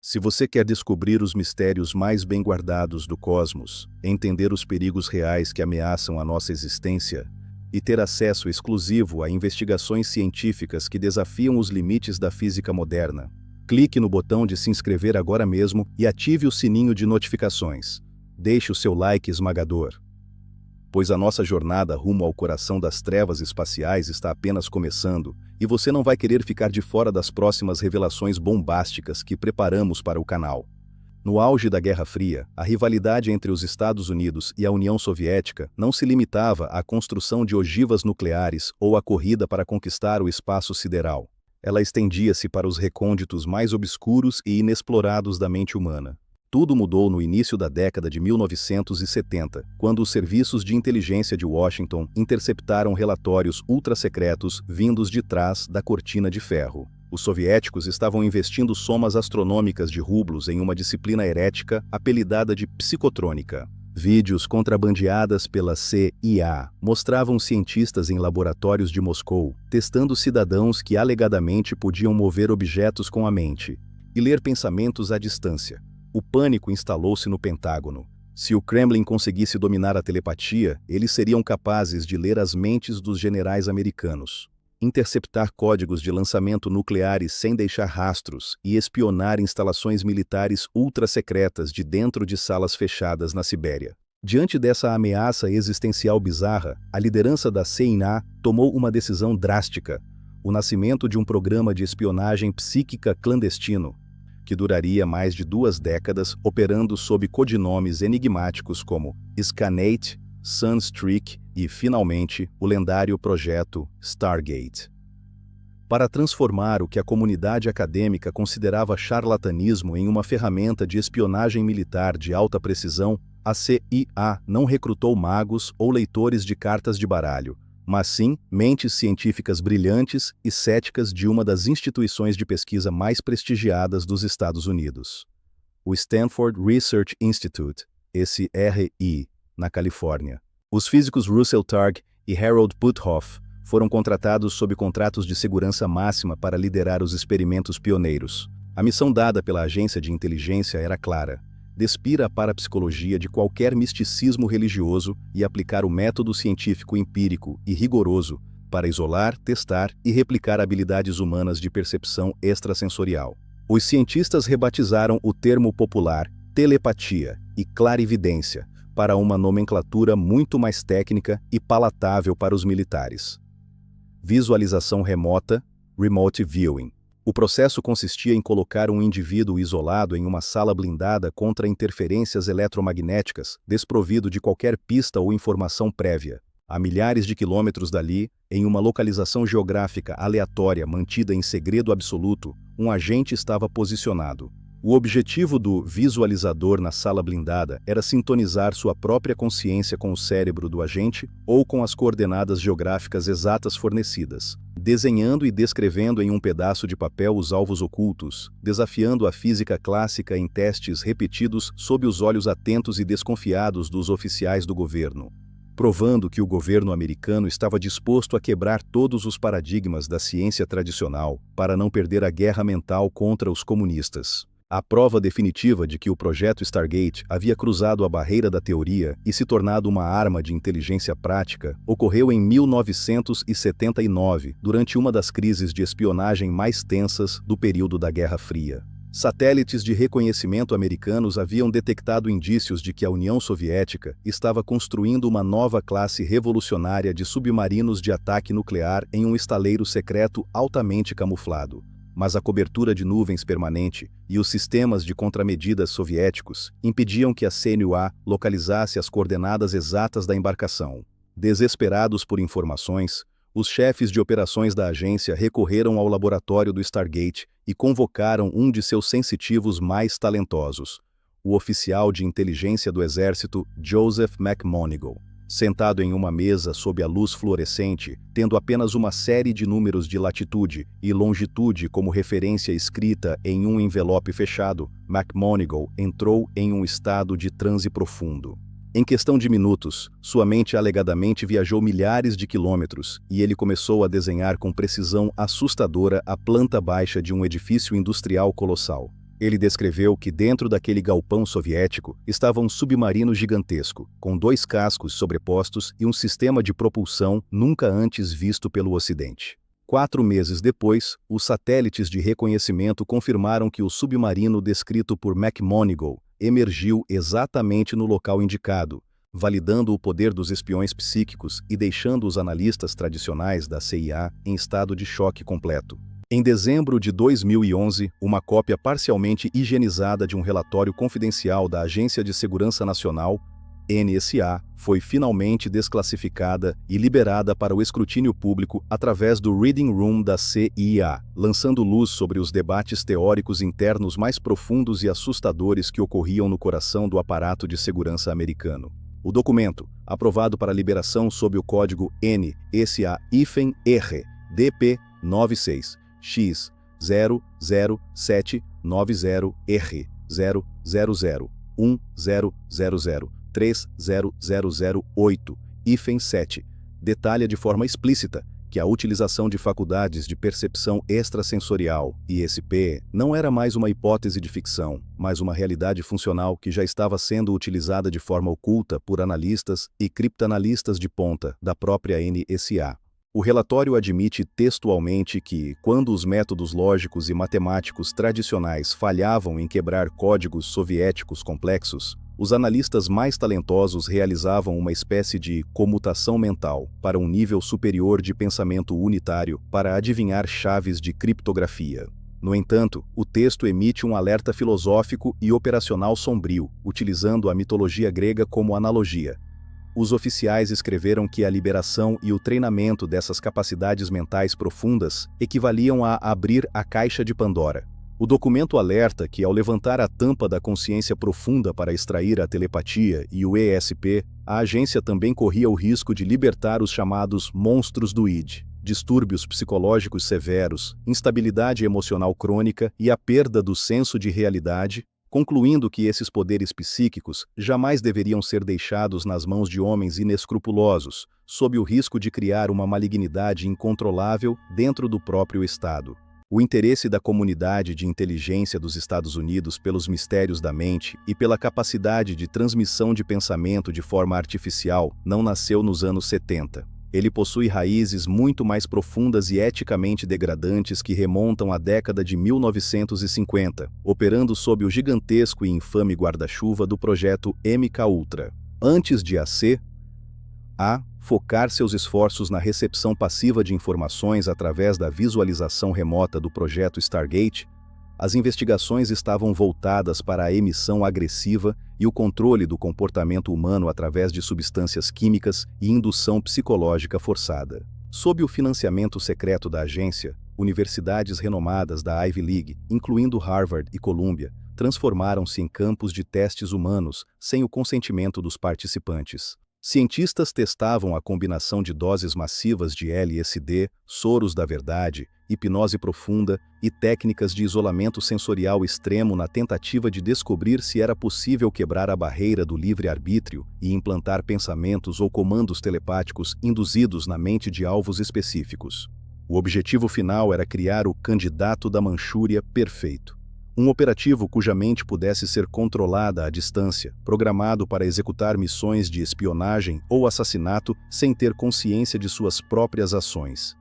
Se você quer descobrir os mistérios mais bem guardados do cosmos, entender os perigos reais que ameaçam a nossa existência e ter acesso exclusivo a investigações científicas que desafiam os limites da física moderna, clique no botão de se inscrever agora mesmo e ative o sininho de notificações. Deixe o seu like esmagador, pois a nossa jornada rumo ao coração das trevas espaciais está apenas começando, e você não vai querer ficar de fora das próximas revelações bombásticas que preparamos para o canal. No auge da Guerra Fria, a rivalidade entre os Estados Unidos e a União Soviética não se limitava à construção de ogivas nucleares ou à corrida para conquistar o espaço sideral. Ela estendia-se para os recônditos mais obscuros e inexplorados da mente humana. Tudo mudou no início da década de 1970, quando os serviços de inteligência de Washington interceptaram relatórios ultra-secretos vindos de trás da cortina de ferro. Os soviéticos estavam investindo somas astronômicas de rublos em uma disciplina herética apelidada de psicotrônica. Vídeos contrabandeadas pela CIA mostravam cientistas em laboratórios de Moscou testando cidadãos que alegadamente podiam mover objetos com a mente e ler pensamentos à distância. O pânico instalou-se no Pentágono. Se o Kremlin conseguisse dominar a telepatia, eles seriam capazes de ler as mentes dos generais americanos, interceptar códigos de lançamento nucleares sem deixar rastros e espionar instalações militares ultra-secretas de dentro de salas fechadas na Sibéria. Diante dessa ameaça existencial bizarra, a liderança da CIA tomou uma decisão drástica: o nascimento de um programa de espionagem psíquica clandestino, que duraria mais de 2 décadas, operando sob codinomes enigmáticos como Scanate, Sunstreak e, finalmente, o lendário projeto Stargate. Para transformar o que a comunidade acadêmica considerava charlatanismo em uma ferramenta de espionagem militar de alta precisão, a CIA não recrutou magos ou leitores de cartas de baralho, mas sim mentes científicas brilhantes e céticas de uma das instituições de pesquisa mais prestigiadas dos Estados Unidos, o Stanford Research Institute, SRI, na Califórnia. Os físicos Russell Targ e Harold Puthoff foram contratados sob contratos de segurança máxima para liderar os experimentos pioneiros. A missão dada pela agência de inteligência era clara: despir a parapsicologia de qualquer misticismo religioso e aplicar o método científico empírico e rigoroso para isolar, testar e replicar habilidades humanas de percepção extrasensorial. Os cientistas rebatizaram o termo popular telepatia e clarividência para uma nomenclatura muito mais técnica e palatável para os militares: visualização remota, remote viewing. O processo consistia em colocar um indivíduo isolado em uma sala blindada contra interferências eletromagnéticas, desprovido de qualquer pista ou informação prévia. A milhares de quilômetros dali, em uma localização geográfica aleatória mantida em segredo absoluto, um agente estava posicionado. O objetivo do visualizador na sala blindada era sintonizar sua própria consciência com o cérebro do agente ou com as coordenadas geográficas exatas fornecidas, desenhando e descrevendo em um pedaço de papel os alvos ocultos, desafiando a física clássica em testes repetidos sob os olhos atentos e desconfiados dos oficiais do governo, provando que o governo americano estava disposto a quebrar todos os paradigmas da ciência tradicional para não perder a guerra mental contra os comunistas. A prova definitiva de que o projeto Stargate havia cruzado a barreira da teoria e se tornado uma arma de inteligência prática ocorreu em 1979, durante uma das crises de espionagem mais tensas do período da Guerra Fria. Satélites de reconhecimento americanos haviam detectado indícios de que a União Soviética estava construindo uma nova classe revolucionária de submarinos de ataque nuclear em um estaleiro secreto altamente camuflado. Mas a cobertura de nuvens permanente e os sistemas de contramedidas soviéticos impediam que a CNUA localizasse as coordenadas exatas da embarcação. Desesperados por informações, os chefes de operações da agência recorreram ao laboratório do Stargate e convocaram um de seus sensitivos mais talentosos, o oficial de inteligência do exército Joseph McMonigle. Sentado em uma mesa sob a luz fluorescente, tendo apenas uma série de números de latitude e longitude como referência escrita em um envelope fechado, McMonigle entrou em um estado de transe profundo. Em questão de minutos, sua mente alegadamente viajou milhares de quilômetros e ele começou a desenhar com precisão assustadora a planta baixa de um edifício industrial colossal. Ele descreveu que dentro daquele galpão soviético estava um submarino gigantesco, com 2 cascos sobrepostos e um sistema de propulsão nunca antes visto pelo Ocidente. 4 meses depois, os satélites de reconhecimento confirmaram que o submarino descrito por McMonigal emergiu exatamente no local indicado, validando o poder dos espiões psíquicos e deixando os analistas tradicionais da CIA em estado de choque completo. Em dezembro de 2011, uma cópia parcialmente higienizada de um relatório confidencial da Agência de Segurança Nacional, NSA, foi finalmente desclassificada e liberada para o escrutínio público através do Reading Room da CIA, lançando luz sobre os debates teóricos internos mais profundos e assustadores que ocorriam no coração do aparato de segurança americano. O documento, aprovado para liberação sob o código NSA-R DP 96 X 00790R 00010003008-7, detalha de forma explícita que a utilização de faculdades de percepção extrasensorial, ISP, não era mais uma hipótese de ficção, mas uma realidade funcional que já estava sendo utilizada de forma oculta por analistas e criptanalistas de ponta da própria NSA. O relatório admite textualmente que, quando os métodos lógicos e matemáticos tradicionais falhavam em quebrar códigos soviéticos complexos, os analistas mais talentosos realizavam uma espécie de comutação mental para um nível superior de pensamento unitário para adivinhar chaves de criptografia. No entanto, o texto emite um alerta filosófico e operacional sombrio, utilizando a mitologia grega como analogia. Os oficiais escreveram que a liberação e o treinamento dessas capacidades mentais profundas equivaliam a abrir a caixa de Pandora. O documento alerta que, ao levantar a tampa da consciência profunda para extrair a telepatia e o ESP, a agência também corria o risco de libertar os chamados monstros do id, distúrbios psicológicos severos, instabilidade emocional crônica e a perda do senso de realidade, concluindo que esses poderes psíquicos jamais deveriam ser deixados nas mãos de homens inescrupulosos, sob o risco de criar uma malignidade incontrolável dentro do próprio Estado. O interesse da comunidade de inteligência dos Estados Unidos pelos mistérios da mente e pela capacidade de transmissão de pensamento de forma artificial não nasceu nos anos 70. Ele possui raízes muito mais profundas e eticamente degradantes que remontam à década de 1950, operando sob o gigantesco e infame guarda-chuva do projeto MKUltra. Antes de focar seus esforços na recepção passiva de informações através da visualização remota do projeto Stargate, as investigações estavam voltadas para a emissão agressiva e o controle do comportamento humano através de substâncias químicas e indução psicológica forçada. Sob o financiamento secreto da agência, universidades renomadas da Ivy League, incluindo Harvard e Columbia, transformaram-se em campos de testes humanos sem o consentimento dos participantes. Cientistas testavam a combinação de doses massivas de LSD, soros da verdade, hipnose profunda e técnicas de isolamento sensorial extremo na tentativa de descobrir se era possível quebrar a barreira do livre-arbítrio e implantar pensamentos ou comandos telepáticos induzidos na mente de alvos específicos. O objetivo final era criar o candidato da Manchúria perfeito. Um operativo cuja mente pudesse ser controlada à distância, programado para executar missões de espionagem ou assassinato sem ter consciência de suas próprias ações.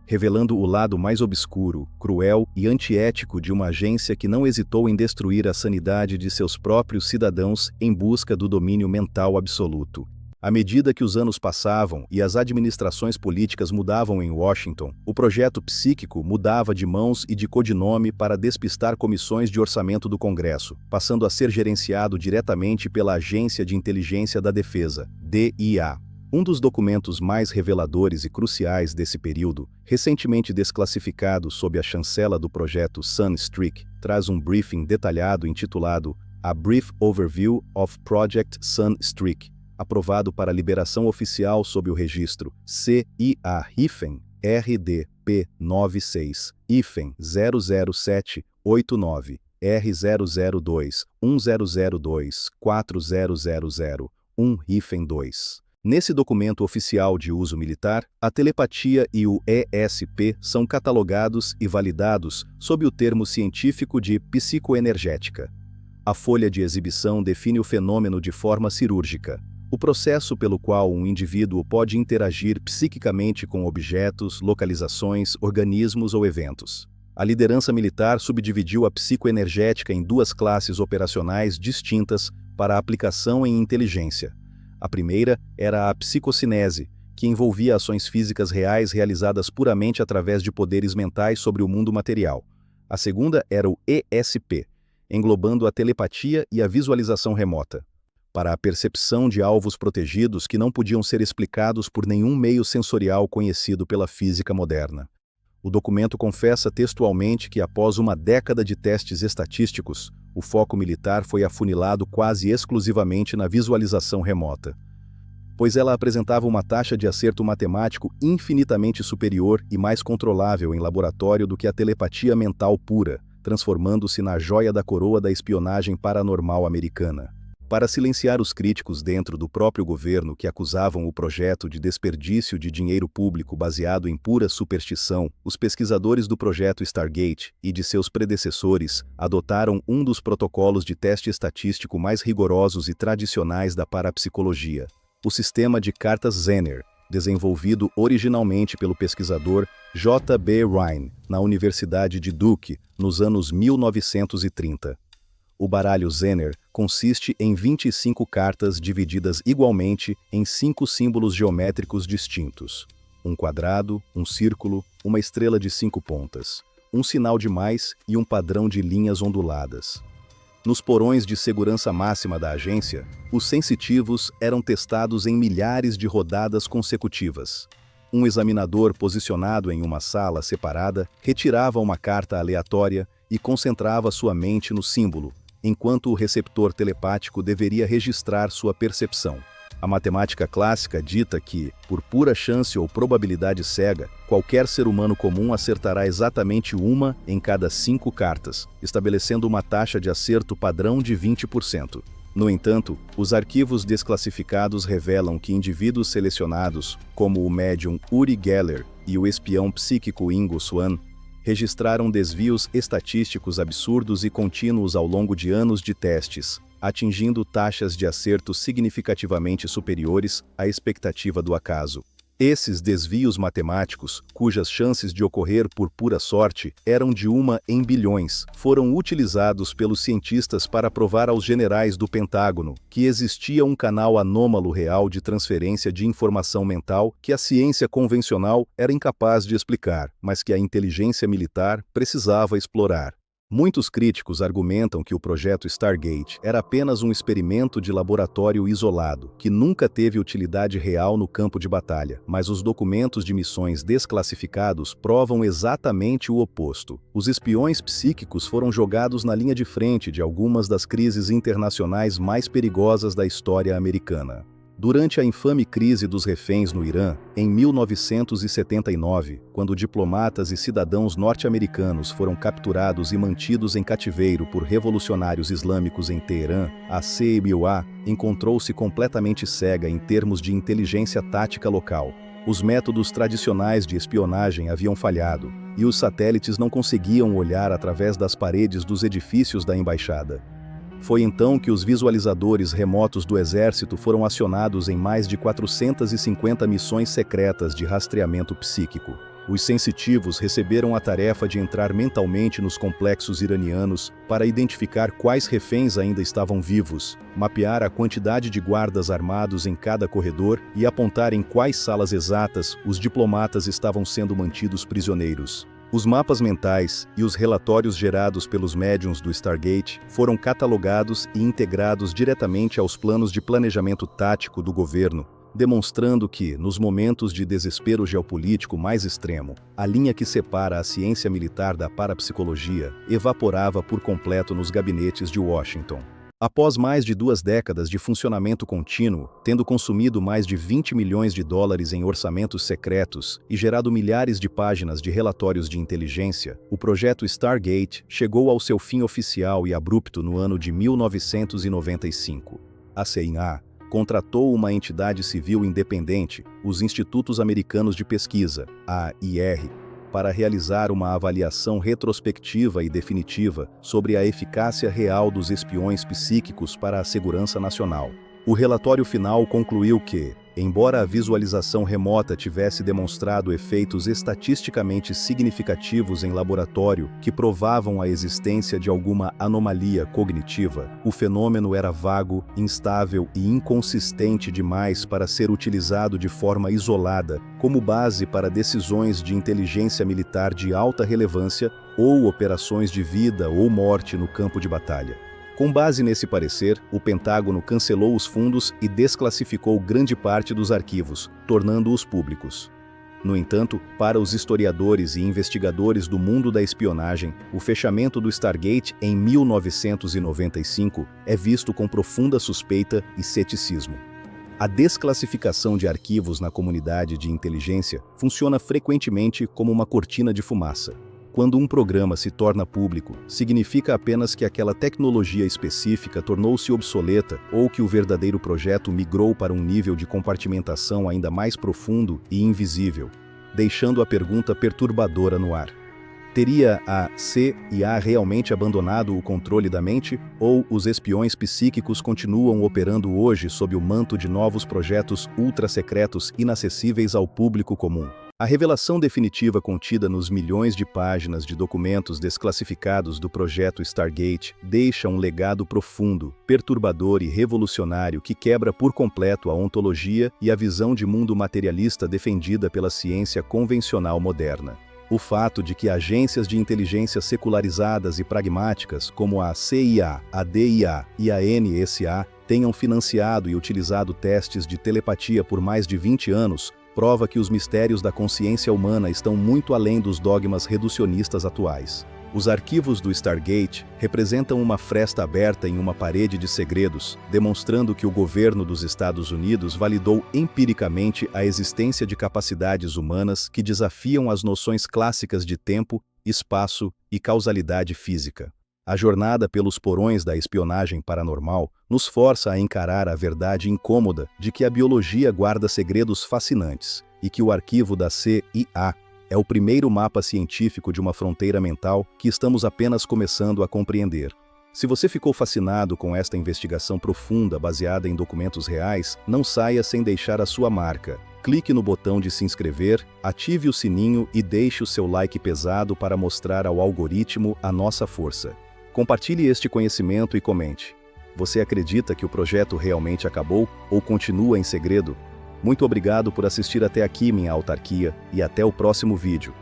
Revelando o lado mais obscuro, cruel e antiético de uma agência que não hesitou em destruir a sanidade de seus próprios cidadãos em busca do domínio mental absoluto. À medida que os anos passavam e as administrações políticas mudavam em Washington, o projeto psíquico mudava de mãos e de codinome para despistar comissões de orçamento do Congresso, passando a ser gerenciado diretamente pela Agência de Inteligência da Defesa, DIA. Um dos documentos mais reveladores e cruciais desse período, recentemente desclassificado sob a chancela do projeto Sunstreak, traz um briefing detalhado intitulado A Brief Overview of Project Sunstreak, aprovado para liberação oficial sob o registro CIA-RDP96-00789 R002-1002-4000-1-2. Nesse documento oficial de uso militar, a telepatia e o ESP são catalogados e validados sob o termo científico de psicoenergética. A folha de exibição define o fenômeno de forma cirúrgica, o processo pelo qual um indivíduo pode interagir psiquicamente com objetos, localizações, organismos ou eventos. A liderança militar subdividiu a psicoenergética em duas classes operacionais distintas para aplicação em inteligência. A primeira era a psicocinese, que envolvia ações físicas reais realizadas puramente através de poderes mentais sobre o mundo material. A segunda era o ESP, englobando a telepatia e a visualização remota, para a percepção de alvos protegidos que não podiam ser explicados por nenhum meio sensorial conhecido pela física moderna. O documento confessa textualmente que após uma década de testes estatísticos, o foco militar foi afunilado quase exclusivamente na visualização remota, pois ela apresentava uma taxa de acerto matemático infinitamente superior e mais controlável em laboratório do que a telepatia mental pura, transformando-se na joia da coroa da espionagem paranormal americana. Para silenciar os críticos dentro do próprio governo que acusavam o projeto de desperdício de dinheiro público baseado em pura superstição, os pesquisadores do projeto Stargate e de seus predecessores adotaram um dos protocolos de teste estatístico mais rigorosos e tradicionais da parapsicologia, o sistema de cartas Zener, desenvolvido originalmente pelo pesquisador J. B. Rhine, na Universidade de Duke, nos anos 1930. O baralho Zener consiste em 25 cartas divididas igualmente em 5 símbolos geométricos distintos: um quadrado, um círculo, uma estrela de 5 pontas, um sinal de mais e um padrão de linhas onduladas. Nos porões de segurança máxima da agência, os sensitivos eram testados em milhares de rodadas consecutivas. Um examinador posicionado em uma sala separada retirava uma carta aleatória e concentrava sua mente no símbolo, enquanto o receptor telepático deveria registrar sua percepção. A matemática clássica dita que, por pura chance ou probabilidade cega, qualquer ser humano comum acertará exatamente uma em cada 5 cartas, estabelecendo uma taxa de acerto padrão de 20%. No entanto, os arquivos desclassificados revelam que indivíduos selecionados, como o médium Uri Geller e o espião psíquico Ingo Swann, registraram desvios estatísticos absurdos e contínuos ao longo de anos de testes, atingindo taxas de acerto significativamente superiores à expectativa do acaso. Esses desvios matemáticos, cujas chances de ocorrer por pura sorte eram de 1 em bilhões, foram utilizados pelos cientistas para provar aos generais do Pentágono que existia um canal anômalo real de transferência de informação mental que a ciência convencional era incapaz de explicar, mas que a inteligência militar precisava explorar. Muitos críticos argumentam que o projeto Stargate era apenas um experimento de laboratório isolado, que nunca teve utilidade real no campo de batalha, mas os documentos de missões desclassificados provam exatamente o oposto. Os espiões psíquicos foram jogados na linha de frente de algumas das crises internacionais mais perigosas da história americana. Durante a infame crise dos reféns no Irã, em 1979, quando diplomatas e cidadãos norte-americanos foram capturados e mantidos em cativeiro por revolucionários islâmicos em Teherã, a CIA encontrou-se completamente cega em termos de inteligência tática local. Os métodos tradicionais de espionagem haviam falhado, e os satélites não conseguiam olhar através das paredes dos edifícios da embaixada. Foi então que os visualizadores remotos do exército foram acionados em mais de 450 missões secretas de rastreamento psíquico. Os sensitivos receberam a tarefa de entrar mentalmente nos complexos iranianos para identificar quais reféns ainda estavam vivos, mapear a quantidade de guardas armados em cada corredor e apontar em quais salas exatas os diplomatas estavam sendo mantidos prisioneiros. Os mapas mentais e os relatórios gerados pelos médiuns do Stargate foram catalogados e integrados diretamente aos planos de planejamento tático do governo, demonstrando que, nos momentos de desespero geopolítico mais extremo, a linha que separa a ciência militar da parapsicologia evaporava por completo nos gabinetes de Washington. Após mais de 2 décadas de funcionamento contínuo, tendo consumido mais de 20 milhões de dólares em orçamentos secretos e gerado milhares de páginas de relatórios de inteligência, o projeto Stargate chegou ao seu fim oficial e abrupto no ano de 1995. A CIA contratou uma entidade civil independente, os Institutos Americanos de Pesquisa, AIR, para realizar uma avaliação retrospectiva e definitiva sobre a eficácia real dos espiões psíquicos para a segurança nacional. O relatório final concluiu que, embora a visualização remota tivesse demonstrado efeitos estatisticamente significativos em laboratório que provavam a existência de alguma anomalia cognitiva, o fenômeno era vago, instável e inconsistente demais para ser utilizado de forma isolada como base para decisões de inteligência militar de alta relevância ou operações de vida ou morte no campo de batalha. Com base nesse parecer, o Pentágono cancelou os fundos e desclassificou grande parte dos arquivos, tornando-os públicos. No entanto, para os historiadores e investigadores do mundo da espionagem, o fechamento do Stargate em 1995 é visto com profunda suspeita e ceticismo. A desclassificação de arquivos na comunidade de inteligência funciona frequentemente como uma cortina de fumaça. Quando um programa se torna público, significa apenas que aquela tecnologia específica tornou-se obsoleta ou que o verdadeiro projeto migrou para um nível de compartimentação ainda mais profundo e invisível, deixando a pergunta perturbadora no ar. Teria a CIA realmente abandonado o controle da mente, ou os espiões psíquicos continuam operando hoje sob o manto de novos projetos ultra-secretos inacessíveis ao público comum? A revelação definitiva contida nos milhões de páginas de documentos desclassificados do projeto Stargate deixa um legado profundo, perturbador e revolucionário que quebra por completo a ontologia e a visão de mundo materialista defendida pela ciência convencional moderna. O fato de que agências de inteligência secularizadas e pragmáticas como a CIA, a DIA e a NSA tenham financiado e utilizado testes de telepatia por mais de 20 anos prova que os mistérios da consciência humana estão muito além dos dogmas reducionistas atuais. Os arquivos do Stargate representam uma fresta aberta em uma parede de segredos, demonstrando que o governo dos Estados Unidos validou empiricamente a existência de capacidades humanas que desafiam as noções clássicas de tempo, espaço e causalidade física. A jornada pelos porões da espionagem paranormal nos força a encarar a verdade incômoda de que a biologia guarda segredos fascinantes e que o arquivo da CIA é o primeiro mapa científico de uma fronteira mental que estamos apenas começando a compreender. Se você ficou fascinado com esta investigação profunda baseada em documentos reais, não saia sem deixar a sua marca. Clique no botão de se inscrever, ative o sininho e deixe o seu like pesado para mostrar ao algoritmo a nossa força. Compartilhe este conhecimento e comente. Você acredita que o projeto realmente acabou ou continua em segredo? Muito obrigado por assistir até aqui, minha autarquia, e até o próximo vídeo.